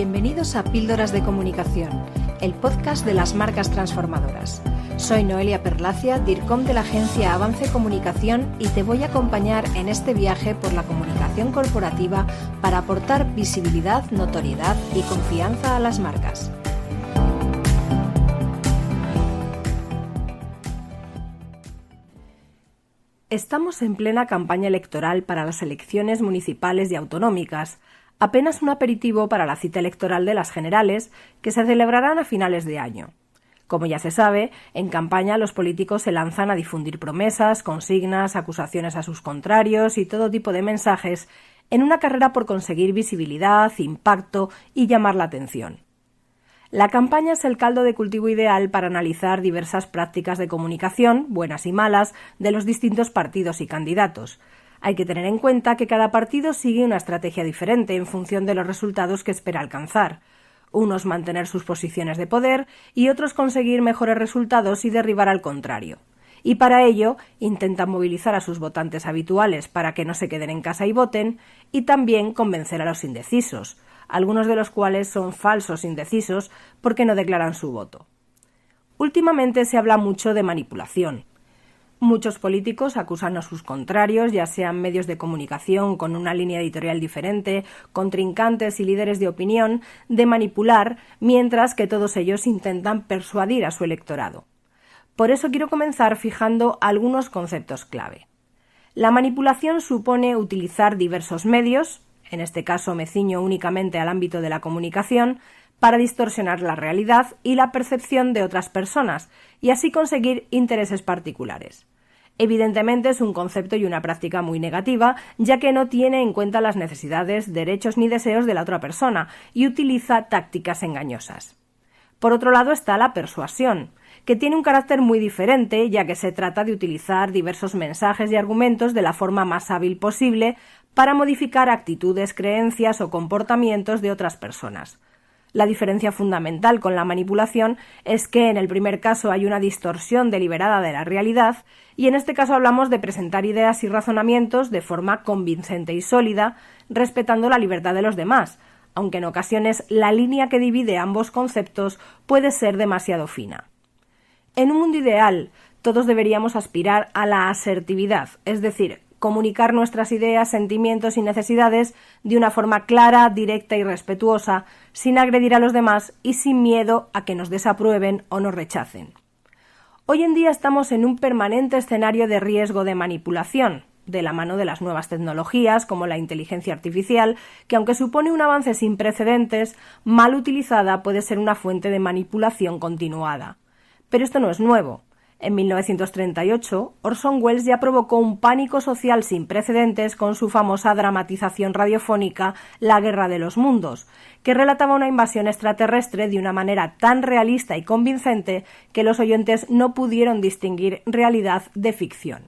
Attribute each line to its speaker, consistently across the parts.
Speaker 1: Bienvenidos a Píldoras de Comunicación, el podcast de las marcas transformadoras. Soy Noelia Perlacia, DIRCOM de la agencia Avance Comunicación, y te voy a acompañar en este viaje por la comunicación corporativa para aportar visibilidad, notoriedad y confianza a las marcas. Estamos en plena campaña electoral para las elecciones municipales y autonómicas, apenas un aperitivo para la cita electoral de las generales, que se celebrarán a finales de año. Como ya se sabe, en campaña los políticos se lanzan a difundir promesas, consignas, acusaciones a sus contrarios y todo tipo de mensajes en una carrera por conseguir visibilidad, impacto y llamar la atención. La campaña es el caldo de cultivo ideal para analizar diversas prácticas de comunicación, buenas y malas, de los distintos partidos y candidatos. Hay que tener en cuenta que cada partido sigue una estrategia diferente en función de los resultados que espera alcanzar. Unos mantener sus posiciones de poder y otros conseguir mejores resultados y derribar al contrario. Y para ello intentan movilizar a sus votantes habituales para que no se queden en casa y voten, y también convencer a los indecisos, algunos de los cuales son falsos indecisos porque no declaran su voto. Últimamente se habla mucho de manipulación. Muchos políticos acusan a sus contrarios, ya sean medios de comunicación con una línea editorial diferente, contrincantes y líderes de opinión, de manipular, mientras que todos ellos intentan persuadir a su electorado. Por eso quiero comenzar fijando algunos conceptos clave. La manipulación supone utilizar diversos medios, en este caso me ciño únicamente al ámbito de la comunicación, para distorsionar la realidad y la percepción de otras personas y así conseguir intereses particulares. Evidentemente es un concepto y una práctica muy negativa, ya que no tiene en cuenta las necesidades, derechos ni deseos de la otra persona y utiliza tácticas engañosas. Por otro lado está la persuasión, que tiene un carácter muy diferente, ya que se trata de utilizar diversos mensajes y argumentos de la forma más hábil posible para modificar actitudes, creencias o comportamientos de otras personas. La diferencia fundamental con la manipulación es que en el primer caso hay una distorsión deliberada de la realidad y en este caso hablamos de presentar ideas y razonamientos de forma convincente y sólida, respetando la libertad de los demás, aunque en ocasiones la línea que divide ambos conceptos puede ser demasiado fina. En un mundo ideal, todos deberíamos aspirar a la asertividad, es decir, comunicar nuestras ideas, sentimientos y necesidades de una forma clara, directa y respetuosa, sin agredir a los demás y sin miedo a que nos desaprueben o nos rechacen. Hoy en día estamos en un permanente escenario de riesgo de manipulación, de la mano de las nuevas tecnologías como la inteligencia artificial, que aunque supone un avance sin precedentes, mal utilizada puede ser una fuente de manipulación continuada. Pero esto no es nuevo. En 1938, Orson Welles ya provocó un pánico social sin precedentes con su famosa dramatización radiofónica La Guerra de los Mundos, que relataba una invasión extraterrestre de una manera tan realista y convincente que los oyentes no pudieron distinguir realidad de ficción.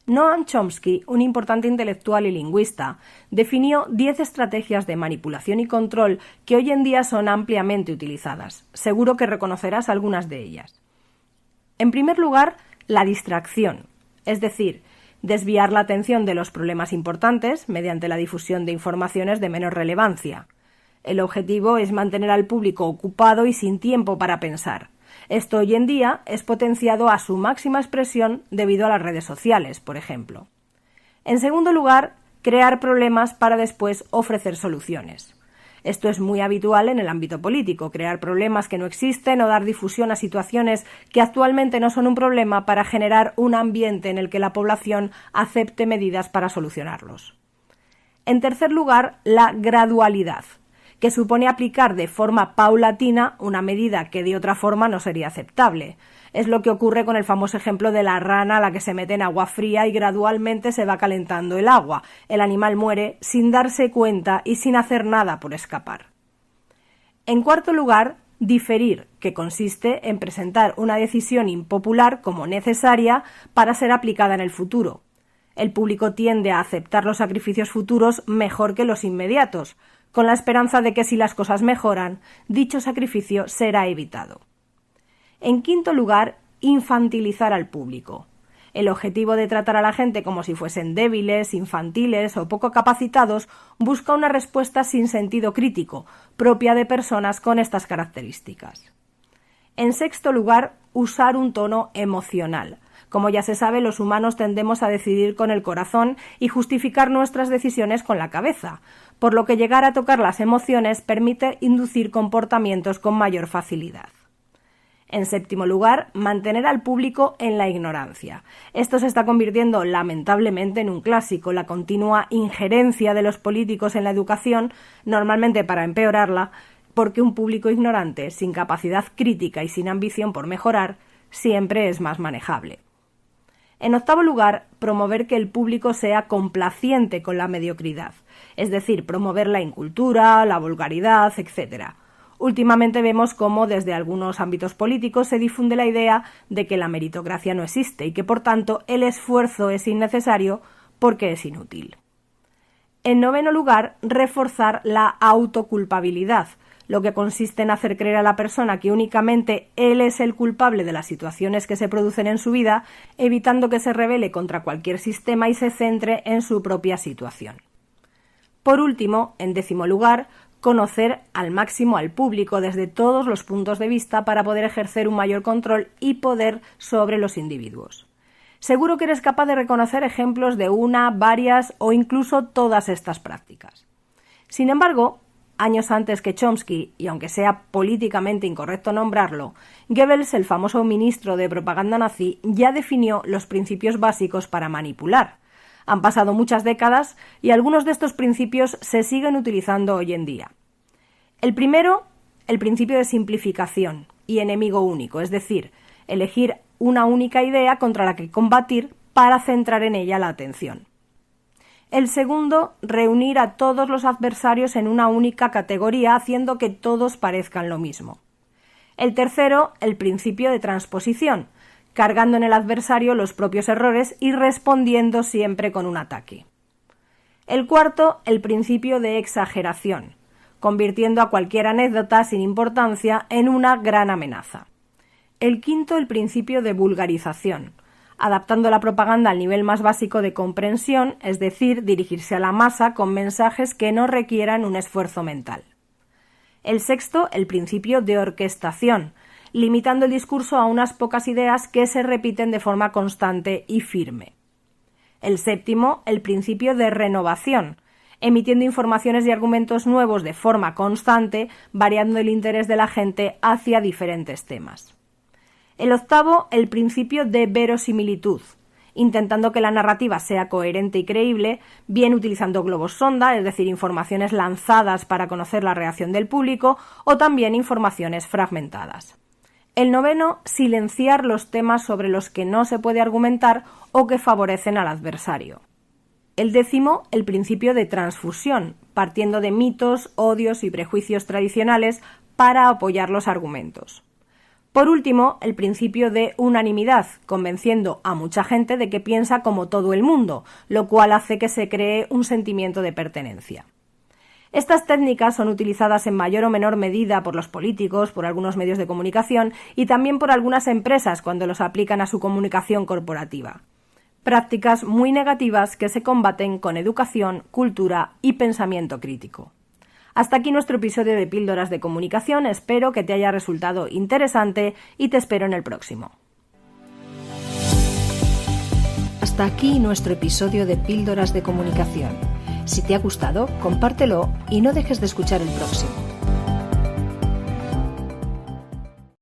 Speaker 1: Noam Chomsky, un importante intelectual y lingüista, definió 10 estrategias de manipulación y control que hoy en día son ampliamente utilizadas. Seguro que reconocerás algunas de ellas. En primer lugar, la distracción, es decir, desviar la atención de los problemas importantes mediante la difusión de informaciones de menor relevancia. El objetivo es mantener al público ocupado y sin tiempo para pensar. Esto hoy en día es potenciado a su máxima expresión debido a las redes sociales, por ejemplo. En segundo lugar, crear problemas para después ofrecer soluciones. Esto es muy habitual en el ámbito político, crear problemas que no existen o dar difusión a situaciones que actualmente no son un problema para generar un ambiente en el que la población acepte medidas para solucionarlos. En tercer lugar, la gradualidad, que supone aplicar de forma paulatina una medida que de otra forma no sería aceptable. Es lo que ocurre con el famoso ejemplo de la rana a la que se mete en agua fría y gradualmente se va calentando el agua. El animal muere sin darse cuenta y sin hacer nada por escapar. En cuarto lugar, diferir, que consiste en presentar una decisión impopular como necesaria para ser aplicada en el futuro. El público tiende a aceptar los sacrificios futuros mejor que los inmediatos, con la esperanza de que si las cosas mejoran, dicho sacrificio será evitado. En quinto lugar, infantilizar al público. El objetivo de tratar a la gente como si fuesen débiles, infantiles o poco capacitados busca una respuesta sin sentido crítico, propia de personas con estas características. En sexto lugar, usar un tono emocional. Como ya se sabe, los humanos tendemos a decidir con el corazón y justificar nuestras decisiones con la cabeza, por lo que llegar a tocar las emociones permite inducir comportamientos con mayor facilidad. En séptimo lugar, mantener al público en la ignorancia. Esto se está convirtiendo lamentablemente en un clásico, la continua injerencia de los políticos en la educación, normalmente para empeorarla, porque un público ignorante, sin capacidad crítica y sin ambición por mejorar, siempre es más manejable. En octavo lugar, promover que el público sea complaciente con la mediocridad, es decir, promover la incultura, la vulgaridad, etc. Últimamente vemos cómo desde algunos ámbitos políticos se difunde la idea de que la meritocracia no existe y que por tanto el esfuerzo es innecesario porque es inútil. En noveno lugar, reforzar la autoculpabilidad, lo que consiste en hacer creer a la persona que únicamente él es el culpable de las situaciones que se producen en su vida, evitando que se rebele contra cualquier sistema y se centre en su propia situación. Por último, en décimo lugar, conocer al máximo al público desde todos los puntos de vista para poder ejercer un mayor control y poder sobre los individuos. Seguro que eres capaz de reconocer ejemplos de una, varias o incluso todas estas prácticas. Sin embargo, años antes que Chomsky, y aunque sea políticamente incorrecto nombrarlo, Goebbels, el famoso ministro de propaganda nazi, ya definió los principios básicos para manipular. Han pasado muchas décadas y algunos de estos principios se siguen utilizando hoy en día. El primero, el principio de simplificación y enemigo único, es decir, elegir una única idea contra la que combatir para centrar en ella la atención. El segundo, reunir a todos los adversarios en una única categoría, haciendo que todos parezcan lo mismo. El tercero, el principio de transposición, cargando en el adversario los propios errores y respondiendo siempre con un ataque. El cuarto, el principio de exageración, convirtiendo a cualquier anécdota sin importancia en una gran amenaza. El quinto, el principio de vulgarización, adaptando la propaganda al nivel más básico de comprensión, es decir, dirigirse a la masa con mensajes que no requieran un esfuerzo mental. El sexto, el principio de orquestación, limitando el discurso a unas pocas ideas que se repiten de forma constante y firme. El séptimo, el principio de renovación, emitiendo informaciones y argumentos nuevos de forma constante, variando el interés de la gente hacia diferentes temas. El octavo, el principio de verosimilitud, intentando que la narrativa sea coherente y creíble, bien utilizando globos sonda, es decir, informaciones lanzadas para conocer la reacción del público, o también informaciones fragmentadas. El noveno, silenciar los temas sobre los que no se puede argumentar o que favorecen al adversario. El décimo, el principio de transfusión, partiendo de mitos, odios y prejuicios tradicionales para apoyar los argumentos. Por último, el principio de unanimidad, convenciendo a mucha gente de que piensa como todo el mundo, lo cual hace que se cree un sentimiento de pertenencia. Estas técnicas son utilizadas en mayor o menor medida por los políticos, por algunos medios de comunicación y también por algunas empresas cuando los aplican a su comunicación corporativa. Prácticas muy negativas que se combaten con educación, cultura y pensamiento crítico. Hasta aquí nuestro episodio de Píldoras de Comunicación, espero que te haya resultado interesante y te espero en el próximo. Hasta aquí nuestro episodio de Píldoras de Comunicación. Si te ha gustado, compártelo y no dejes de escuchar el próximo.